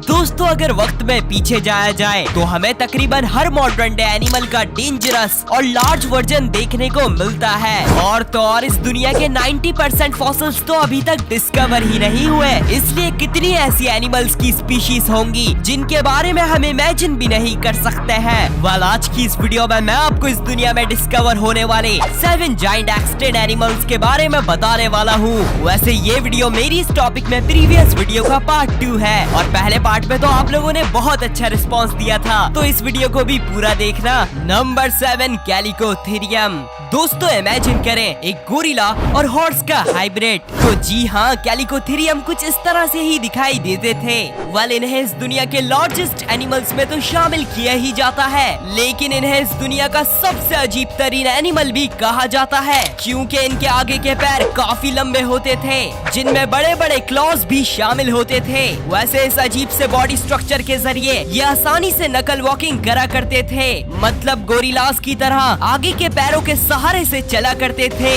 दोस्तों अगर वक्त में पीछे जाया जाए तो हमें तकरीबन हर मॉडर्न डे एनिमल का डेंजरस और लार्ज वर्जन देखने को मिलता है। और तो और इस दुनिया के 90% फॉसिल्स तो अभी तक डिस्कवर ही नहीं हुए। इसलिए कितनी ऐसी एनिमल्स की स्पीशीज होंगी जिनके बारे में हम इमेजिन भी नहीं कर सकते हैं। आज की इस वीडियो में मैं आपको इस दुनिया में डिस्कवर होने वाले 7 जायंट एक्सटिंक्ट एनिमल्स के बारे में बताने वाला हूँ। वैसे ये वीडियो मेरी इस टॉपिक में प्रीवियस वीडियो का पार्ट 2 है और पहले पार्ट में तो आप लोगों ने बहुत अच्छा रिस्पांस दिया था, तो इस वीडियो को भी पूरा देखना। नंबर 7 कैलिकोथेरियम। दोस्तों इमेजिन करें एक गोरिल्ला और हॉर्स का हाइब्रिड। तो जी हाँ, कैलिकोथेरियम कुछ इस तरह से ही दिखाई देते थे। इन्हें इस दुनिया के लार्जेस्ट एनिमल्स में तो शामिल किया ही जाता है, लेकिन इन्हें इस दुनिया का सबसे अजीब तरीन एनिमल भी कहा जाता है, क्योंकि इनके आगे के पैर काफी लंबे होते थे जिनमें बड़े बड़े क्लॉज भी शामिल होते थे। वैसे इस अजीब से बॉडी स्ट्रक्चर के जरिए ये आसानी से नकल वॉकिंग करा करते थे, मतलब गोरिल्लास की तरह आगे के पैरों के सहारे से चला करते थे।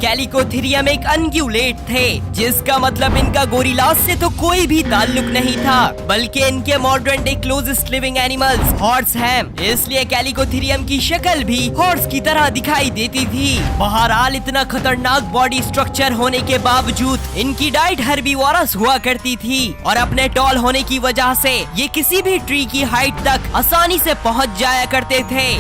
कैलिकोथेरियम एक अनग्युलेट थे, जिसका मतलब इनका गोरिल्लास से तो कोई भी ताल्लुक नहीं था, बल्कि इनके modern day closest living animals horse हैं। इसलिए कैलिकोथेरियम की शक्ल भी हॉर्स की तरह दिखाई देती थी। बहरहाल इतना खतरनाक बॉडी स्ट्रक्चर होने के बावजूद इनकी डाइट हर्बीवोरस हुआ करती थी और अपने टॉल होने की वजह से ये किसी भी ट्री की हाइट तक आसानी से पहुंच जाया करते थे।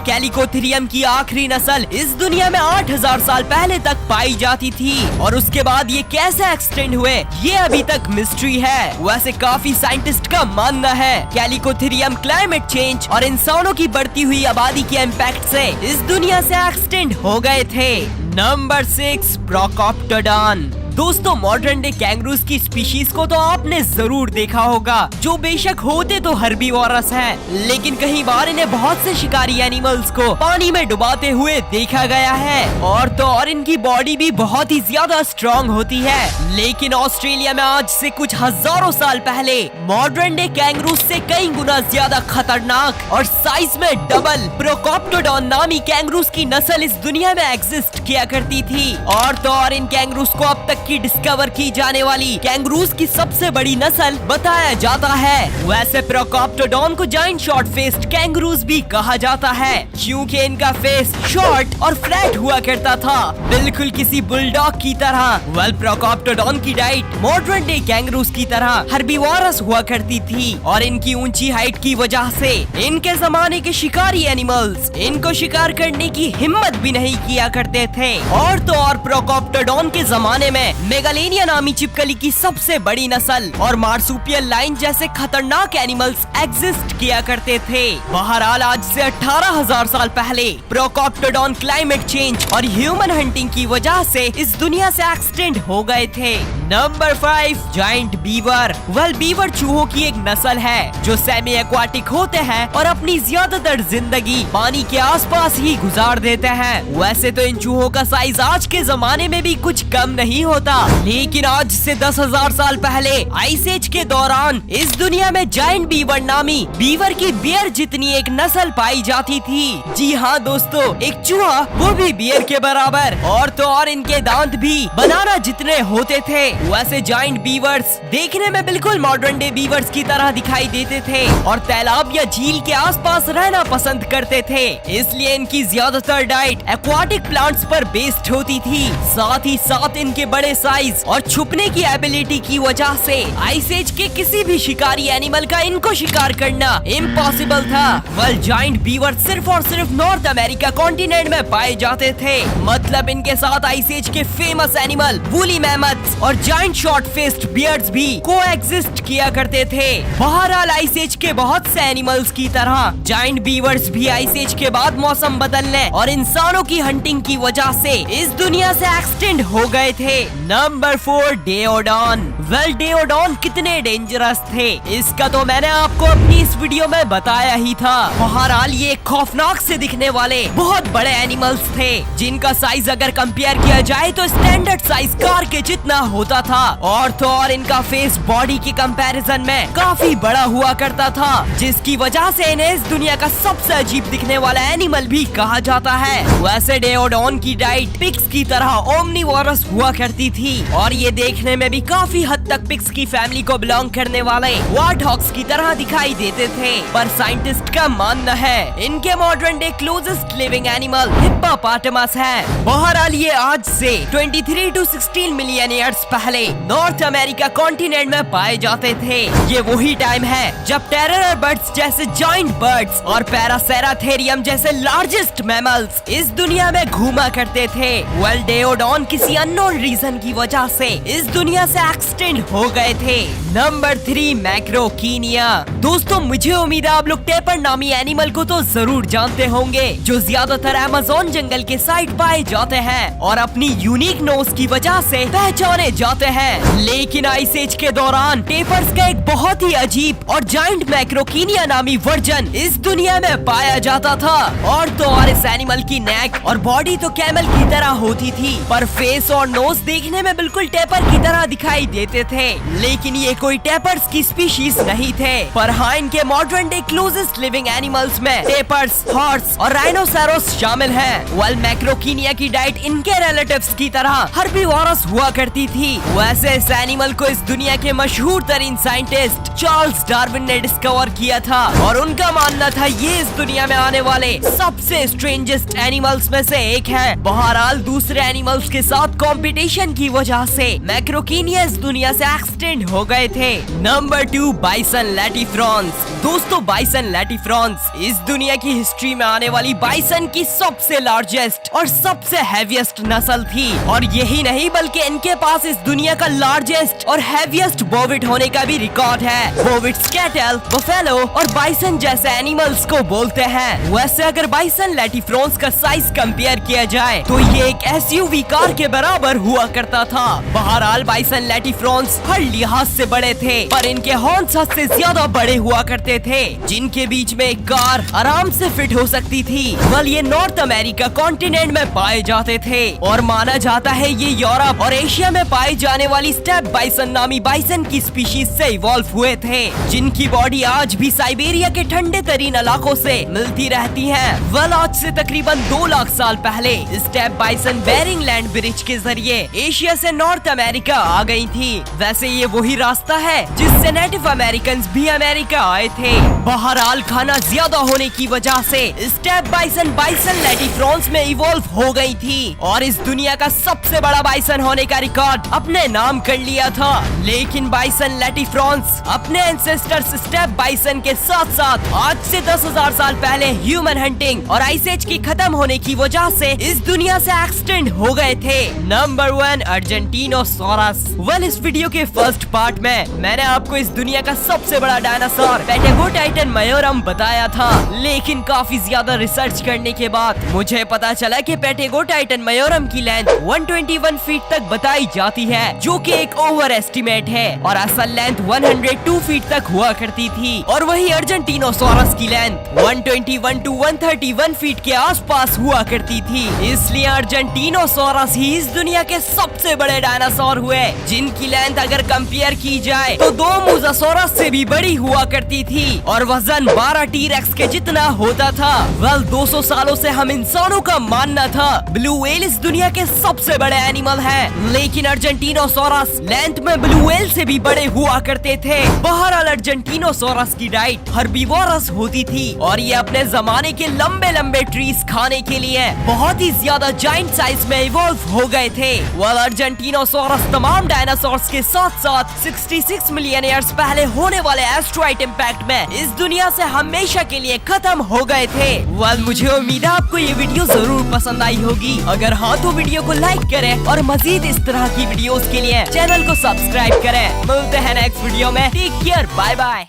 कैलिकोथेरियम की आखिरी नस्ल इस दुनिया में 8000 साल पहले तक पाई जाती थी और उसके बाद ये कैसे एक्सटेंड हुए ये अभी तक मिस्ट्री है। वैसे काफी साइंटिस्ट का मानना है कैलिकोथेरियम क्लाइमेट चेंज और इंसानों की बढ़ती हुई आबादी के इम्पैक्ट से इस दुनिया से एक्सटेंड हो गए थे। नंबर 6 ब्रोकोप्टोडॉन। दोस्तों मॉडर्न डे कैंगरूज की स्पीशीज को तो आपने जरूर देखा होगा, जो बेशक होते तो हर्बीवोरस हैं, लेकिन कई बार इन्हें बहुत से शिकारी एनिमल्स को पानी में डुबाते हुए देखा गया है। और तो और इनकी बॉडी भी बहुत ही ज्यादा स्ट्रॉन्ग होती है। लेकिन ऑस्ट्रेलिया में आज से कुछ हजारों साल पहले मॉडर्न डे कैंगरूज से कई गुना ज्यादा खतरनाक और साइज में डबल ब्रोकोप्टोडॉन नामी कैंगरूज की नस्ल इस दुनिया में एग्जिस्ट किया करती थी। और तो और इन कैंगरूज को अब तक की डिस्कवर की जाने वाली कैंगरूज की सबसे बड़ी नस्ल बताया जाता है। वैसे ब्रोकोप्टोडॉन को जायंट शॉर्ट फेस्ड कैंगरूज भी कहा जाता है, क्योंकि इनका फेस शॉर्ट और फ्लैट हुआ करता था, बिल्कुल किसी बुलडॉग की तरह। ब्रोकोप्टोडॉन की डाइट मॉडर्न डे कैंगरूज की तरह हर्बीवोरस हुआ करती थी और इनकी ऊंची हाइट की वजह से इनके जमाने के शिकारी एनिमल्स इनको शिकार करने की हिम्मत भी नहीं किया करते थे। और तो और ब्रोकोप्टोडॉन के जमाने में मेगालेनिया नामी छिपकली की सबसे बड़ी नस्ल और मार्सुपियल लाइन जैसे खतरनाक एनिमल्स एग्जिस्ट किया करते थे। बहरहाल आज से 18,000 साल पहले ब्रोकोप्टोडॉन क्लाइमेट चेंज और ह्यूमन हंटिंग की वजह से इस दुनिया से एक्सटेंड हो गए थे। Number 5 giant beaver. बीवर चूहों की एक नस्ल है जो सेमी एक्वाटिक होते हैं और अपनी ज्यादातर जिंदगी पानी के आसपास ही गुजार देते हैं। वैसे तो इन चूहों का साइज आज के जमाने में भी कुछ कम नहीं होता, लेकिन आज से 10,000 साल पहले आइस एज के दौरान इस दुनिया में जायंट बीवर नामी बीवर की बियर जितनी एक नस्ल पाई जाती थी। जी हाँ दोस्तों, एक चूहा वो भी बियर के बराबर। और तो और इनके दांत भी बनाना जितने होते थे। वैसे जायंट बीवर्स देखने में बिल्कुल मॉडर्न डे बीवर्स की तरह दिखाई देते थे और तालाब या झील के आसपास रहना पसंद करते थे, इसलिए इनकी ज्यादातर डाइट एक्वाटिक प्लांट्स पर बेस्ड होती थी। साथ ही साथ इनके बड़े साइज और छुपने की एबिलिटी की वजह से आइस एज के किसी भी शिकारी एनिमल का इनको शिकार करना इम्पॉसिबल था। जायंट बीवर सिर्फ और सिर्फ नॉर्थ अमेरिका कॉन्टिनेंट में पाए जाते थे, मतलब इनके साथ आइस एज के फेमस एनिमल वूली मैमथ्स और जायंट शॉर्ट फेस्ड बियर्ड्स भी कोएग्जिस्ट किया करते थे। बहरहाल आइस एज के बहुत से एनिमल्स की तरह जायंट बीवर्स भी आइस एज के बाद मौसम बदलने और इंसानों की हंटिंग की वजह से इस दुनिया से एक्सटेंड हो गए थे। नंबर 4 डेओडॉन। डेओडॉन कितने डेंजरस थे इसका तो मैंने आपको अपनी इस वीडियो में बताया ही था। बहरहाल ये खौफनाक से दिखने वाले बहुत बड़े एनिमल्स थे, जिनका साइज अगर कंपेयर किया जाए तो स्टैंडर्ड साइज कार के जितना होता था। और तो और इनका फेस बॉडी के कंपैरिजन में काफी बड़ा हुआ करता था, जिसकी वजह से इन्हें इस दुनिया का सबसे अजीब दिखने वाला एनिमल भी कहा जाता है। वैसे डेओडॉन की डाइट पिग्स की तरह ओमनीवोरस हुआ करती थी और ये देखने में भी काफी हद तक पिग्स की फैमिली को बिलोंग करने वाले वार्डहॉग्स की तरह दिखाई देते थे। पर साइंटिस्ट का मानना है इनके modern day closest living animal hippopotamus है। बहरहाल ये आज से 23 to 16 मिलियन ईयर्स पहले नॉर्थ अमेरिका कॉन्टिनेंट में पाए जाते थे। ये वही टाइम है जब टेरर बर्ड्स जैसे जाइंट बर्ड्स और पैरासेराथेरियम जैसे लार्जेस्ट मैमल्स इस दुनिया में घूमा करते थे। वेल डेओडॉन किसी अननोन रीजन की वजह से इस दुनिया से एक्सटेंड हो गए थे। नंबर 3 मैक्रोकीनिया। दोस्तों मुझे उम्मीद है आप लोग टेपर नामी एनिमल को तो जरूर जानते होंगे, जो ज्यादातर अमेज़न जंगल के साइड पाए जाते हैं और अपनी यूनिक नोज की वजह से पहचाने जाते हैं। लेकिन आइस एज के दौरान टेपर्स का एक बहुत ही अजीब और जाइंट मैक्रोकीनिया नामी वर्जन इस दुनिया में पाया जाता था। और इस एनिमल की नेक और बॉडी तो कैमल की तरह होती थी, पर फेस और नोज देखने में बिल्कुल टेपर की तरह दिखाई देते थे। लेकिन ये कोई टेपर्स की स्पीशीज नहीं थे, पर हाँ इनके modern day closest living animals में टेपर्स, हॉर्स और राइनोसेरोस शामिल हैं। वेल मैक्रोकीनिया की डाइट इनके रिलेटिव्स की तरह हर्बीवोरस हुआ करती थी। वैसे इस एनिमल को इस दुनिया के मशहूर तरीन साइंटिस्ट चार्ल्स डार्विन ने डिस्कवर किया था और उनका मानना था ये इस दुनिया में आने वाले सबसे स्ट्रेंजेस्ट एनिमल्स में से एक है। बहरहाल दूसरे एनिमल्स के साथ कंपटीशन की वजह से मैक्रोकीनिया इस दुनिया से एक्सटेंड हो गए थे। Number 2 bison latifrons. दोस्तों बाइसन लैटीफ्रॉन्स इस दुनिया की हिस्ट्री में आने वाली बाइसन की सबसे लार्जेस्ट और सबसे हैवीएस्ट नस्ल थी। और यही नहीं बल्कि इनके पास इस दुनिया का लार्जेस्ट और हैवीएस्ट बोविड होने का भी रिकॉर्ड है। बोविड्स कैटल, बफेलो और बाइसन जैसे एनिमल्स को बोलते हैं। वैसे अगर बाइसन लैटीफ्रॉन्स का साइज कंपेयर किया जाए तो ये एक एसयूवी कार के बराबर हुआ करता था। बहरहाल बाइसन लैटीफ्रॉन्स हर लिहाज से बड़े थे, पर इनके हॉर्न्स हद से ज्यादा बड़े हुआ करते थे, जिनके बीच में एक कार आराम से फिट हो सकती थी। वल ये नॉर्थ अमेरिका कॉन्टिनेंट में पाए जाते थे और माना जाता है ये यूरोप और एशिया में पाई जाने वाली स्टेप बाइसन नामी बाइसन की स्पीशीज से इवॉल्व हुए थे, जिनकी बॉडी आज भी साइबेरिया के ठंडे तरीन इलाकों से मिलती रहती है। वल आज से तकरीबन 2 लाख साल पहले steppe bison Bering land bridge के जरिए एशिया से नॉर्थ अमेरिका आ गई थी। वैसे ये वही रास्ता है जिससे नेटिव अमेरिकन भी अमेरिका आए थे। बहरहाल खाना ज्यादा होने की वजह से स्टेप बाइसन बाइसन लैटीफ्रॉन्स में इवॉल्व हो गई थी और इस दुनिया का सबसे बड़ा बाइसन होने का रिकॉर्ड अपने नाम कर लिया था। लेकिन बाइसन लैटीफ्रॉन्स अपने एंसेस्टर्स स्टेप बाइसन के साथ साथ आज से 10,000 साल पहले ह्यूमन हंटिंग और आइस एज की खत्म होने की वजह से इस दुनिया से एक्सटेंड हो गए थे। नंबर 1 अर्जेंटीनोसॉरस। वेल इस वीडियो के फर्स्ट पार्ट में मैंने आपको इस दुनिया का सबसे बड़ा डायनासोर पैटेगोटाइटन मायोरम बताया था, लेकिन काफी ज्यादा रिसर्च करने के बाद मुझे पता चला कि पैटेगोटाइटन मायोरम की लेंथ 121 फीट तक बताई जाती है, जो कि एक ओवर एस्टिमेट है और असल लेंथ 102 फीट तक हुआ करती थी। और वही अर्जेंटीनोसॉरस की लेंथ 121 to 131 फीट के आसपास हुआ करती थी। इसलिए अर्जेंटीनोसॉरस ही इस दुनिया के सबसे बड़े डायनासोर हुए, जिनकी लेंथ अगर कंपेयर की जाए तो 2 मोसासॉरस से भी बड़ी हुआ करती थी और वजन 12 टी-रेक्स के जितना होता था। वेल 200 सालों से हम इंसानों का मानना था ब्लू व्हेल इस दुनिया के सबसे बड़े एनिमल है, लेकिन अर्जेंटीनोसॉरस लेंथ में ब्लू व्हेल से भी बड़े हुआ करते थे। बहरहाल अर्जेंटीनोसॉरस की डाइट हर्बीवोरस होती थी और ये अपने जमाने के लंबे लंबे ट्रीज खाने के लिए बहुत ही ज्यादा जाइंट साइज में इवॉल्व हो गए थे। वेल अर्जेंटीनोसॉरस तमाम डायनासोर्स के साथ साथ 66 मिलियन ईयर्स पहले होने वाले एस्ट्रॉइड इम्पैक्ट में इस दुनिया से हमेशा के लिए खत्म हो गए थे। वेल मुझे उम्मीद है आपको ये वीडियो जरूर पसंद आई होगी। अगर हाँ तो वीडियो को लाइक करें और मजीद इस तरह की वीडियोस के लिए चैनल को सब्सक्राइब करें। मिलते हैं नेक्स्ट वीडियो में। Take care, bye bye.